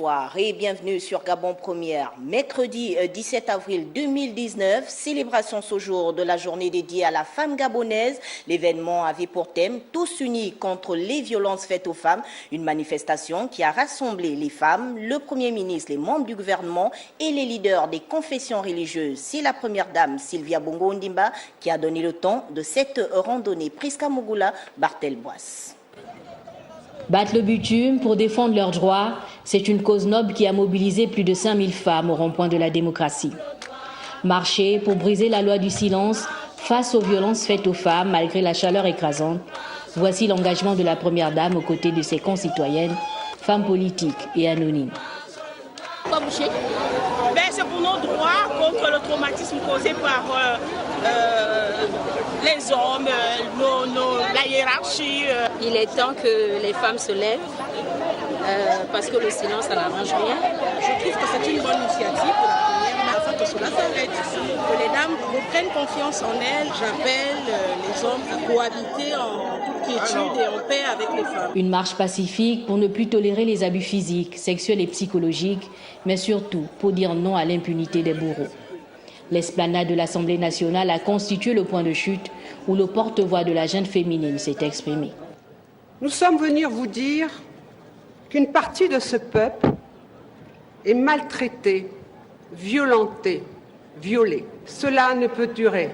Bonsoir et bienvenue sur Gabon Première. Mercredi 17 avril 2019, célébration ce jour de la journée dédiée à la femme gabonaise. L'événement avait pour thème « Tous unis contre les violences faites aux femmes ». Une manifestation qui a rassemblé les femmes, le Premier ministre, les membres du gouvernement et les leaders des confessions religieuses. C'est la première dame Sylvia Bongo Ondimba qui a donné le ton de cette randonnée. Priska Mugula, Bartel Boisse. Battre le bitume pour défendre leurs droits, c'est une cause noble qui a mobilisé plus de 5000 femmes au rond-point de la démocratie. Marcher pour briser la loi du silence face aux violences faites aux femmes malgré la chaleur écrasante, voici l'engagement de la première dame aux côtés de ses concitoyennes, femmes politiques et anonymes. C'est pour nos droits contre le traumatisme causé par les hommes, la hiérarchie. Il est temps que les femmes se lèvent parce que le silence, ça n'arrange rien. Je trouve que c'est une bonne initiative de la première afin que cela s'arrête, que les dames reprennent confiance en elles. J'appelle les hommes à cohabiter en toute quiétude et en paix avec les femmes. Une marche pacifique pour ne plus tolérer les abus physiques, sexuels et psychologiques, mais surtout pour dire non à l'impunité des bourreaux. L'esplanade de l'Assemblée nationale a constitué le point de chute où le porte-voix de la jeune féminine s'est exprimé. Nous sommes venus vous dire qu'une partie de ce peuple est maltraitée, violentée, violée. Cela ne peut durer.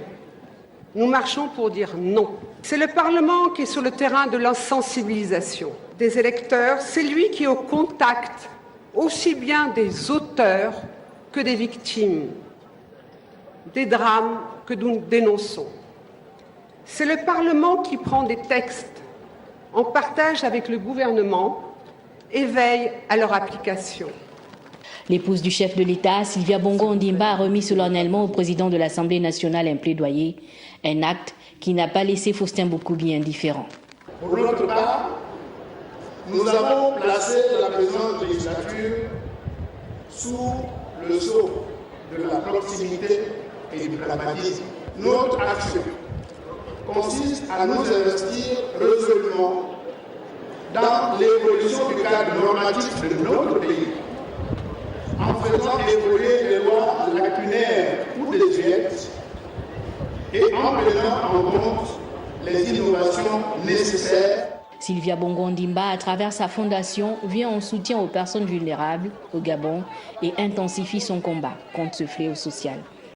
Nous marchons pour dire non. C'est le Parlement qui est sur le terrain de l'insensibilisation des électeurs. C'est lui qui est au contact aussi bien des auteurs que des victimes, des drames que nous dénonçons. C'est le Parlement qui prend des textes en partage avec le gouvernement et veille à leur application. L'épouse du chef de l'État, Sylvia Bongo Ondimba, a remis solennellement au président de l'Assemblée nationale un plaidoyer, un acte qui n'a pas laissé Faustin Boukoubi indifférent. Pour notre part, nous avons placé la présente législature sous le sceau de la proximité et du pragmatisme. Notre action consiste à nous investir résolument dans l'évolution du cadre normatif de notre pays, en faisant évoluer les lois lacunaires ou désuètes et en prenant en compte les innovations nécessaires. Sylvia Bongo Ondimba, à travers sa fondation, vient en soutien aux personnes vulnérables au Gabon et intensifie son combat contre ce fléau social.